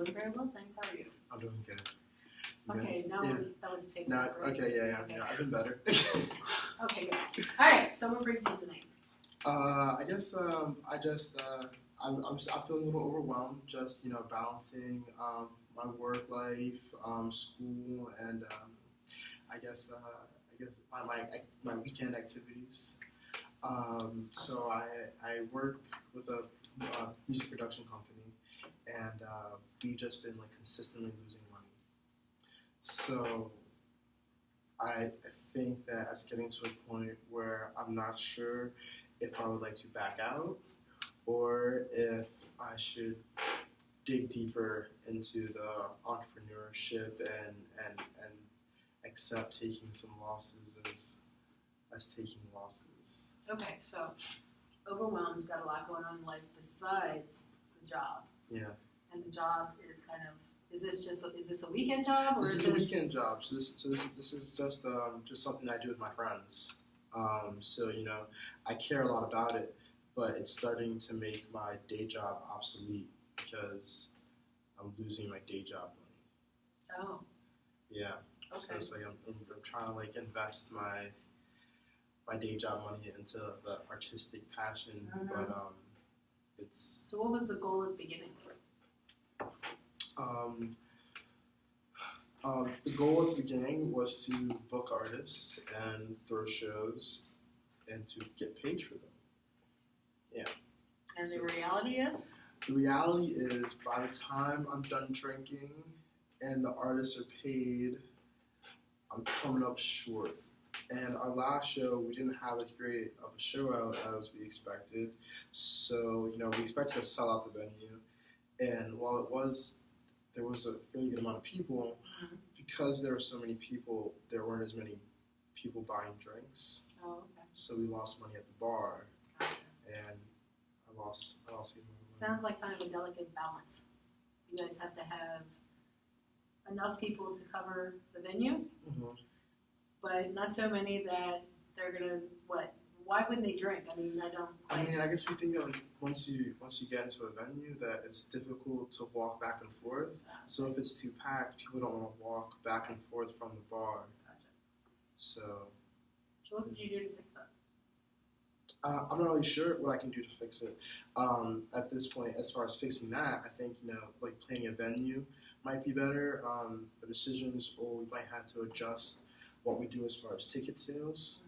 doing very well, thanks. How are you? I'm doing good. Okay, now Yeah. that was a fake No, laugh, right? okay, yeah, Okay. yeah, I've been better. Okay, good. All right, so what brings you tonight? I guess I'm feeling a little overwhelmed. Just balancing my work life, school, and I guess my weekend activities. So I work with a music production company, and we've just been like consistently losing money. So I think that it's getting to a point where I'm not sure if I would like to back out or if I should dig deeper into the entrepreneurship and accept taking some losses as taking losses. Okay, so overwhelmed, got a lot going on in life besides the job. Yeah. And the job is kind of, is this a weekend job? Or This is a weekend job. So this is just something I do with my friends. So I care a lot about it, but it's starting to make my day job obsolete because I'm losing my day job money. Oh. Yeah. Okay. So it's like I'm trying to like invest my day job money into the artistic passion, but it's. So what was the goal at the beginning? The goal at the beginning was to book artists and throw shows and to get paid for them. Yeah. And the reality is? The reality is by the time I'm done drinking and the artists are paid, I'm coming up short. And our last show, we didn't have as great of a show out as we expected. So, we expected to sell out the venue. And while there was a really good amount of people, because there were so many people, there weren't as many people buying drinks. Oh, okay. So we lost money at the bar, Gotcha. and I lost even more money. Sounds like kind of a delicate balance. You guys have to have enough people to cover the venue, but not so many that they're gonna why wouldn't they drink? I mean, I guess we think that like, once you get into a venue that it's difficult to walk back and forth. So if it's too packed, people don't want to walk back and forth from the bar. Gotcha. So what could you do to fix that? I'm not really sure what I can do to fix it. At this point, as far as fixing that, I think like planning a venue might be better. The decisions, or we might have to adjust what we do as far as ticket sales.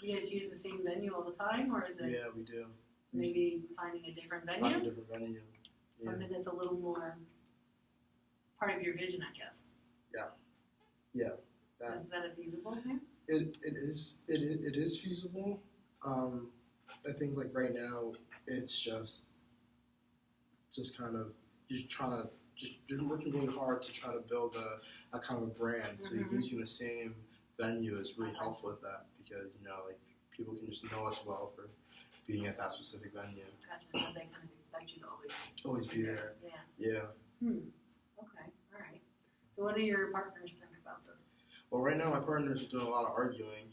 Do you guys use the same venue all the time, or is it? Yeah, we do. Maybe finding a different venue. Find a different venue. Yeah. Something that's a little more part of your vision, I guess. Yeah. Is that a feasible thing? It is feasible. I think like right now it's just kind of you're working really hard to try to build a kind of a brand. So using the same venue is really helpful with that because like people can just know us well for being at that specific venue. Gotcha. So they kind of expect you to always be there. Yeah. Okay. All right. So what do your partners think about this? Well, right now my partners are doing a lot of arguing.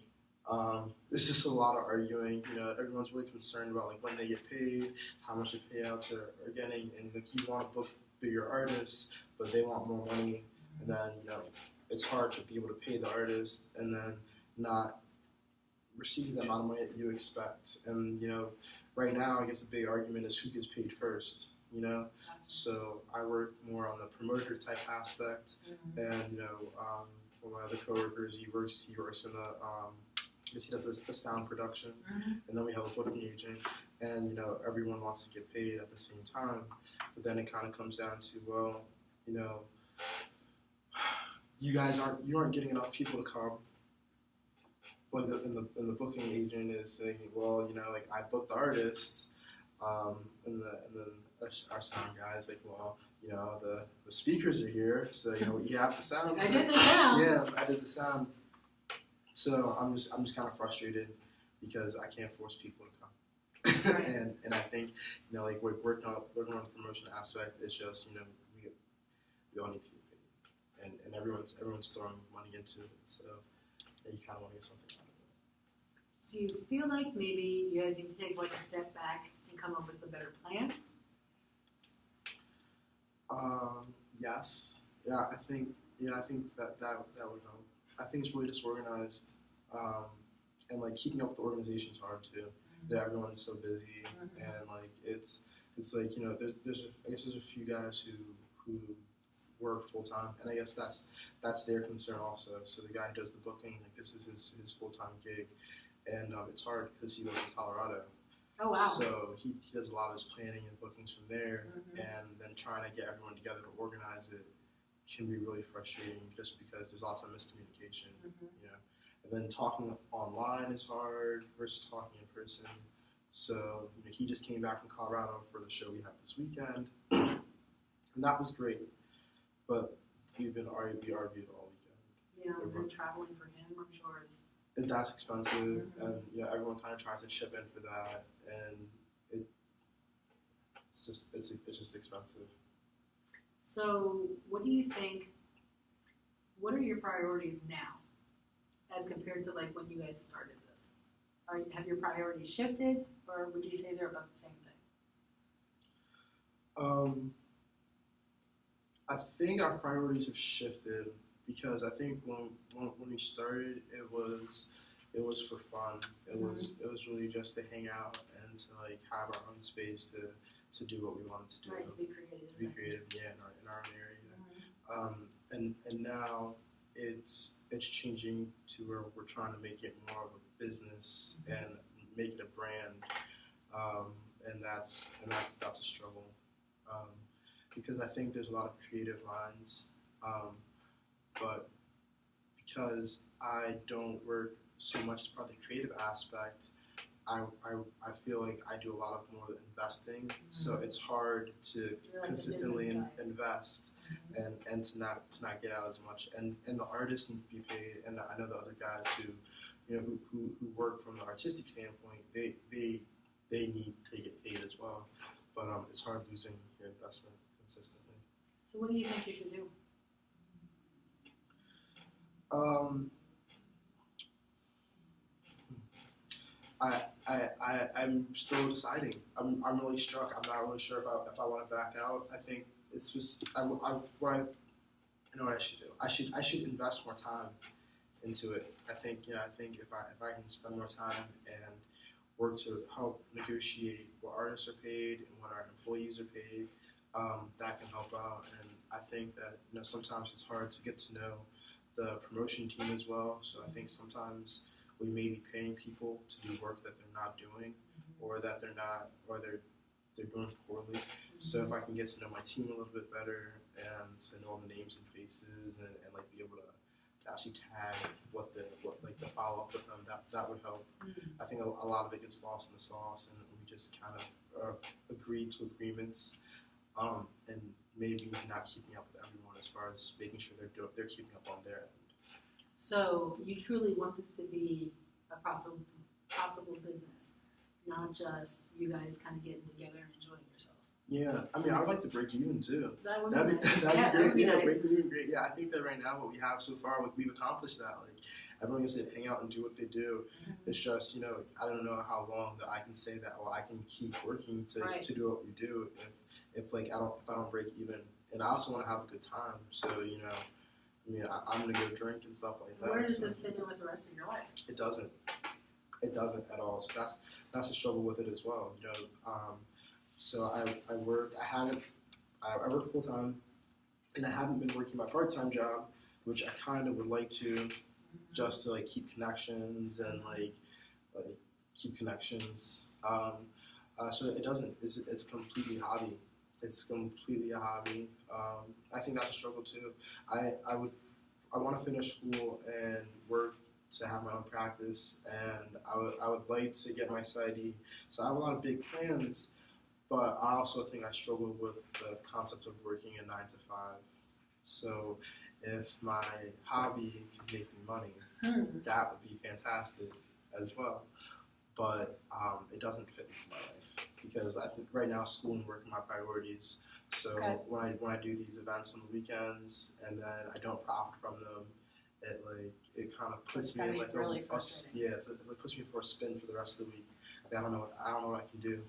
It's just a lot of arguing. Everyone's really concerned about like when they get paid, how much the payouts are getting, and if you want to book bigger artists, but they want more money, and then it's hard to be able to pay the artists and then not receive the amount of money that you expect. And right now I guess a big argument is who gets paid first. So I work more on the promoter type aspect, and one of my other coworkers, he works in he does the sound production, and then we have a booking agent, and everyone wants to get paid at the same time, but then it kind of comes down to you aren't getting enough people to come. Like and the booking agent is saying, well, like I booked the artists, and then our sound guy is like, well, the speakers are here, so you have the sound. I did the sound. Yeah, I did the sound. So I'm just kind of frustrated because I can't force people to come. Right. and I think like we're working on the promotion aspect. It's just we all need to get paid, and everyone's throwing money into it. So you kind of want to get something out of it. Do you feel like maybe you guys need to take like a step back and come up with a better plan? Yes. I think that would help. I think it's really disorganized, and like keeping up with the organization's hard too. That everyone's so busy, and like it's like I guess there's a few guys who work full time, and I guess that's their concern also. So the guy who does the booking, like this is his full time gig, and it's hard because he lives in Colorado. Oh wow! So he does a lot of his planning and bookings from there, and then trying to get everyone together to organize it can be really frustrating just because there's lots of miscommunication, And then talking online is hard versus talking in person. So he just came back from Colorado for the show we have this weekend, and that was great. But we argued all weekend. Yeah, and then traveling for him, I'm sure that's expensive, and everyone kind of tries to chip in for that, and it's just expensive. So, what do you think? What are your priorities now, as compared to like when you guys started this? Have your priorities shifted, or would you say they're about the same thing? I think our priorities have shifted because I think when we started, it was for fun. It was really just to hang out and to like have our own space to do what we wanted to do. Right, to be creative. Yeah, in our own area. And now it's changing to where we're trying to make it more of a business and make it a brand. And that's a struggle. Because I think there's a lot of creative minds, but because I don't work so much as part of the creative aspect, I feel like I do a lot of more investing, so it's hard to consistently invest and to not get out as much. And the artists need to be paid, and I know the other guys who work from the artistic standpoint, they need to get paid as well. But it's hard losing your investment consistently. So what do you think you should do? I'm still deciding. I'm really struck. I'm not really sure if I want to back out. I think it's just I know what I should do. I should invest more time into it. I think if I can spend more time and work to help negotiate what artists are paid and what our employees are paid, that can help out. And I think that sometimes it's hard to get to know the promotion team as well. So I think sometimes we may be paying people to do work that they're not doing, or that they're doing poorly. So if I can get to know my team a little bit better and to know all the names and faces and like be able to actually tag what the follow up with them, that would help. I think a lot of it gets lost in the sauce, and we just kind of agree to agreements, and maybe not keeping up with everyone as far as making sure they're keeping up on their end. So you truly want this to be a profitable business, not just you guys kind of getting together and enjoying yourselves. Yeah, I mean, I would like to break even too. That'd be great. That'd be nice. Break even, great. Yeah, I think that right now what we have so far, we've accomplished that. Like everyone gets to hang out and do what they do. It's just I don't know how long that I can say that. Well, I can keep working to do what we do if I don't break even. And I also want to have a good time. So I'm gonna go drink and stuff like that. Where does this fit in with the rest of your life? It doesn't. It doesn't at all. So that's a struggle with it as well. So I work. I work full time, and I haven't been working my part time job, which I kind of would like to, just to like keep connections and like keep connections. So it doesn't. It's completely hobby. It's completely a hobby. I think that's a struggle too. I want to finish school and work to have my own practice, and I would like to get my PsyD. So I have a lot of big plans, but I also think I struggle with the concept of working a 9 to 5. So if my hobby can make me money, that would be fantastic as well. But it doesn't fit into my life because I think right now school and work are my priorities. So when I do these events on the weekends and then I don't profit from them, it kind of puts me in like really it puts me for a spin for the rest of the week. Like, I don't know what I can do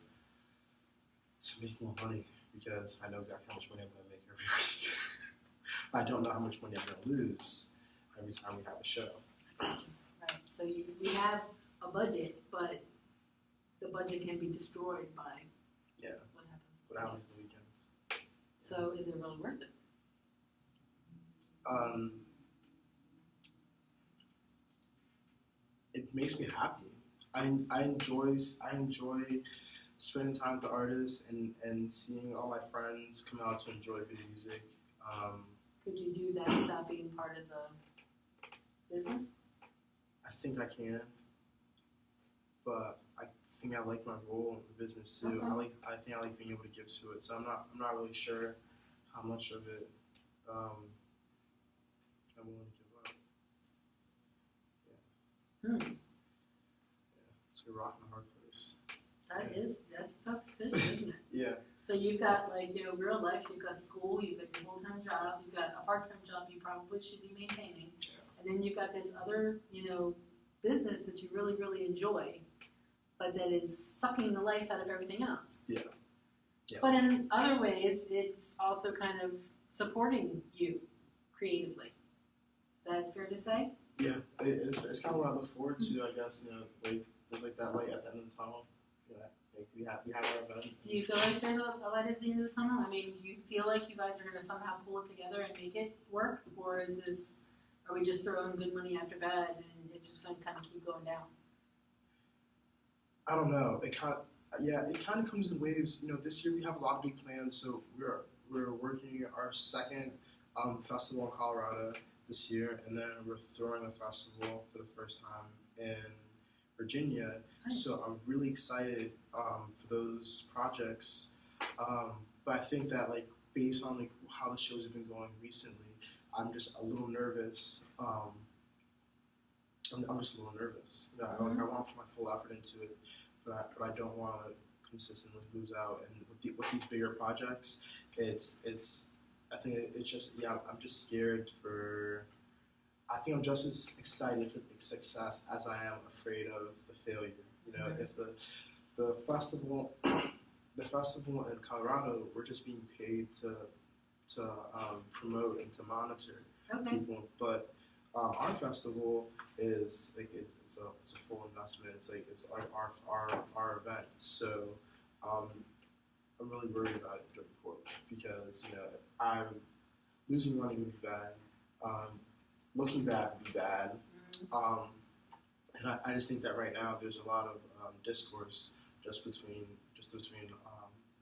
to make more money because I know exactly how much money I'm going to make every week. I don't know how much money I'm going to lose every time we have a show. Right. So you have a budget, but the budget can be destroyed by what happens the weekends. So is it really worth it? It makes me happy. I enjoy spending time with the artists and seeing all my friends come out to enjoy good music. Could you do that without being part of the business? I think I can, but I think I like my role in the business too. Okay. I think I like being able to give to it. So I'm not really sure how much of it I'm willing to give up. Yeah. Yeah. It's a rock and a hard place. That's tough business, isn't it? Yeah. So you've got real life, you've got school, you've got your full-time job, you've got a part-time job you probably should be maintaining. Yeah. And then you've got this other, business that you really, really enjoy, but that is sucking the life out of everything else. Yeah. Yeah. But in other ways, it's also kind of supporting you creatively. Is that fair to say? Yeah, it's kind of what I look forward to, I guess. There's like that light at the end of the tunnel. We have our event. Do you feel like there's a light at the end of the tunnel? I mean, do you feel like you guys are going to somehow pull it together and make it work? Or are we just throwing good money after bad and it's just going to kind of keep going down? I don't know. It kind of comes in waves. This year we have a lot of big plans. So we're working our second festival in Colorado this year, and then we're throwing a festival for the first time in Virginia. Nice. So I'm really excited for those projects. But I think that based on how the shows have been going recently, I'm just a little nervous. I'm just a little nervous. I want to put my full effort into it, but I don't want to consistently lose out. And with these bigger projects, I think it's just I'm just scared for. I think I'm just as excited for success as I am afraid of the failure. If the festival in Colorado, we're just being paid to promote and to monitor people, but our festival is it's a full investment. It's our event. So I'm really worried about it during Portland because I'm losing money would be bad. Looking bad would be bad. And I just think that right now there's a lot of discourse just between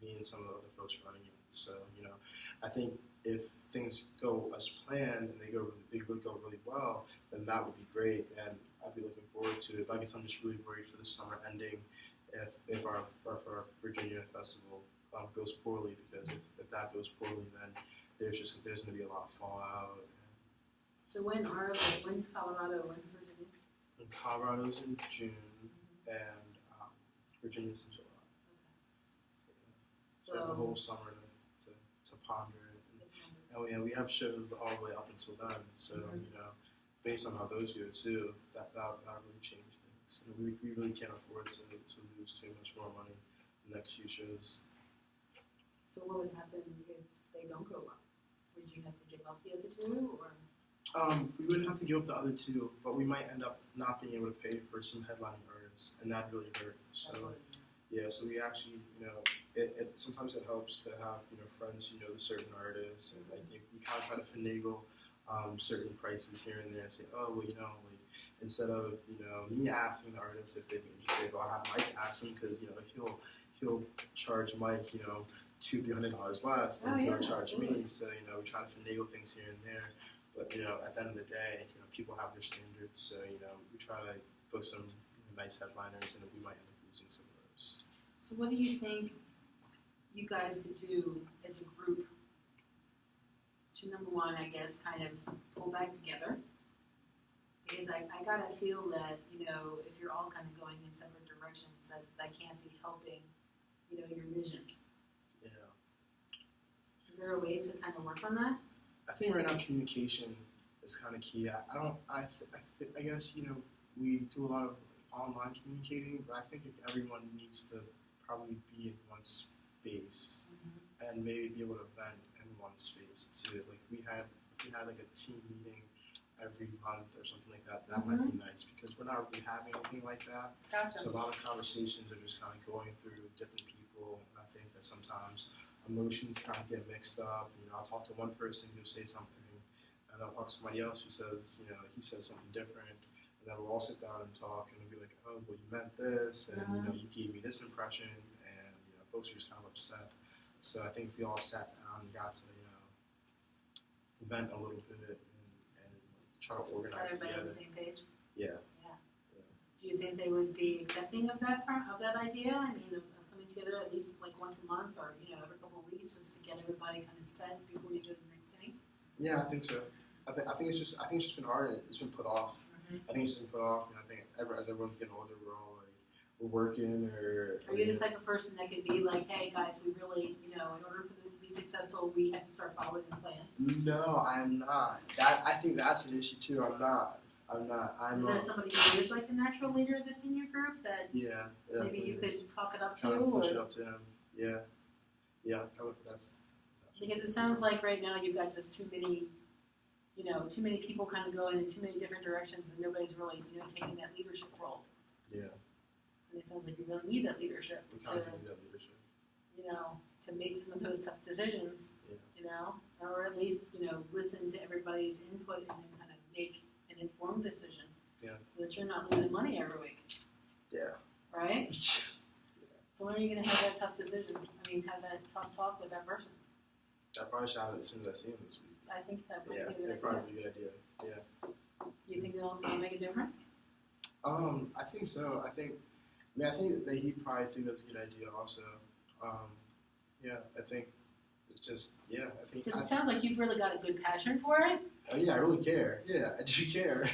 me and some of the other folks running it. So I think if things go as planned and they would go really well, then that would be great, and I'd be looking forward to it. But I guess I'm just really worried for the summer ending if our Virginia festival goes poorly, because if that goes poorly, then there's going to be a lot of fallout. So when's Colorado? When's Virginia? And Colorado's in June, and Virginia's in July. Okay. So I have the whole summer to ponder it. And we have shows all the way up until then. So based on how those go too, that really change things. We really can't afford to lose too much more money in the next few shows. So what would happen if they don't go well? Would you have to give up the other two, or? We wouldn't have to give up the other two, but we might end up not being able to pay for some headlining artists, and that really hurt. So so we actually, it sometimes it helps to have friends who know the certain artists, and we kind of try to finagle certain prices here and there, and say, oh well, instead of me asking the artist if they'd be interested, I'll have Mike ask him, because he'll charge Mike $200-300 less than he'll charge me. So we try to finagle things here and there. But at the end of the day, people have their standards. So we try to book some nice headliners, and we might end up losing some of those. So what do you think you guys could do as a group to, number one, I guess, kind of pull back together? Because I gotta feel that if you're all kind of going in separate directions, that can't be helping your vision. Yeah. Is there a way to kind of work on that? I think right now communication is kind of key. I guess we do a lot of online communicating, but I think everyone needs to probably be in one space and maybe be able to vent in one space too. We had we had like a team meeting every month or something like that, that might be nice because we're not really having anything like that. Gotcha. So a lot of conversations are just kind of going through different people, and I think that sometimes emotions kind of get mixed up. You know, I'll talk to one person who'll say something, and I'll talk to somebody else who says, you know, he said something different, and then we'll all sit down and talk, and we'll be like, oh, well, you meant this, and you know, you gave me this impression, and you know, folks are just kind of upset. So I think if we all sat down and got to, you know, vent a little bit. Try to organize everybody together. on the same page. Yeah. Do you think they would be accepting of that idea? I mean, of coming together at least like once a month or you know every couple of weeks just to get everybody kind of set before you go to the next thing? Yeah, I think so. I think it's just been hard and it's been put off. I think it's been put off, and I think as everyone's getting older, we're all like we're working or. Are you the type of person that could be like, hey guys, we really, you know, in order for this to be successful, we have to start following this plan? No, I'm not. I think that's an issue too. I'm not. Is there somebody who is like a natural leader that's in your group that maybe you could talk it up to? Kind of push it up to him. Yeah. That's because it sounds like right now you've got just too many people kind of going in too many different directions, and nobody's really, you know, taking that leadership role. Yeah. And it sounds like you really need that leadership. We kind of need that leadership. You know, to make some of those tough decisions. Yeah. You know, or at least, you know, listen to everybody's input and then kind of make an informed decision. Yeah. So that you're not losing money every week. Yeah. Right? Yeah. So when are you going to have that tough decision? I mean, have that tough talk with that person? I probably should have it as soon as I see him this week. I think that might be a good idea. That'd probably be a good idea. Yeah. Do you think it'll make a difference? I think so. I think that he'd probably think that's a good idea also. Yeah, I think it's just, I think. Because it sounds like you've really got a good passion for it. Oh yeah, I really care. Yeah, I do care.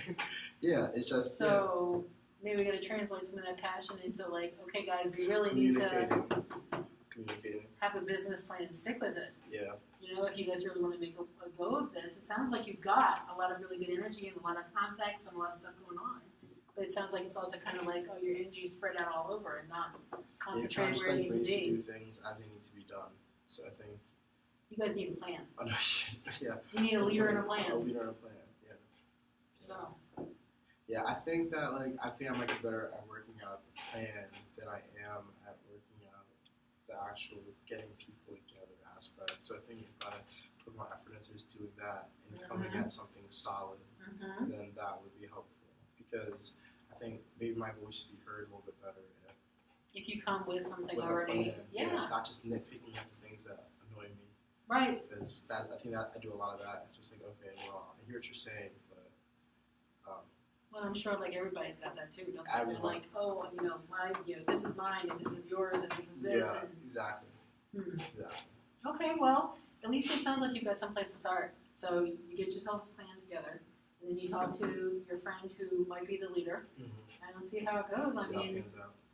Yeah, it's just. So maybe we got to translate some of that passion into like, okay guys, we really need to have a business plan and stick with it. Yeah. You know, if you guys really want to make a go of this, it sounds like you've got a lot of really good energy and a lot of contacts and a lot of stuff going on. But it sounds like it's also kind of like, oh, your energy's spread out all over and not concentrated where it needs to be. To do things as they need to be done. So I think you guys need a plan. Oh, no, yeah. You need a leader and a plan. A leader and a plan. Yeah. So. Yeah, I think that I might be better at working out the plan than I am at working out the actual getting people together aspect. So I think if I put more effort into just doing that and coming at something solid, then that would be helpful. Because I think maybe my voice would be heard a little bit better if you come with something already. Yeah. Not just nitpicking at the things that annoy me. Right. Because I think that I do a lot of that. Just like, okay, well, I hear what you're saying, but. Well, I'm sure like everybody's got that too. Don't they? They're like, oh, you know, this is mine, and this is yours, and this is this. Yeah, and... exactly. Exactly. Okay, well, at least it sounds like you've got someplace to start. So you get yourself a plan together, and then you talk to your friend who might be the leader, and let's see how it goes. I mean,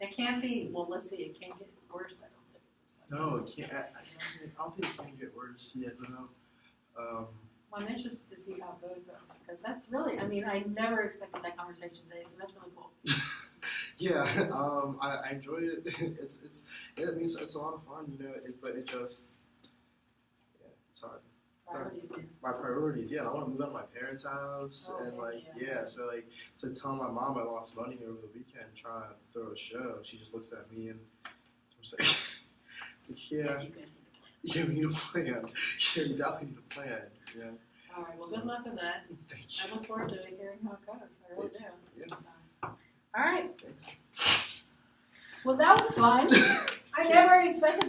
it can't be. Well, let's see. It can't get worse. I don't think. No, it can't. I don't think it can get worse yet. No. Well, I'm interested to see how it goes, though, because that's really, I mean, I never expected that conversation today, so that's really cool. Yeah, I enjoy it. It's a lot of fun, you know, but it just, it's hard. Priorities, man. My priorities, I want to move out of my parents' house, and so to tell my mom I lost money over the weekend trying to throw a show, she just looks at me and I'm like, yeah. We need a plan. Yeah, you definitely need a plan. Yeah. All right. Well, good luck with that. Thank you. I look forward to hearing how it goes. I really do. Yeah. All right. Thanks. Well, that was fun. I never expected.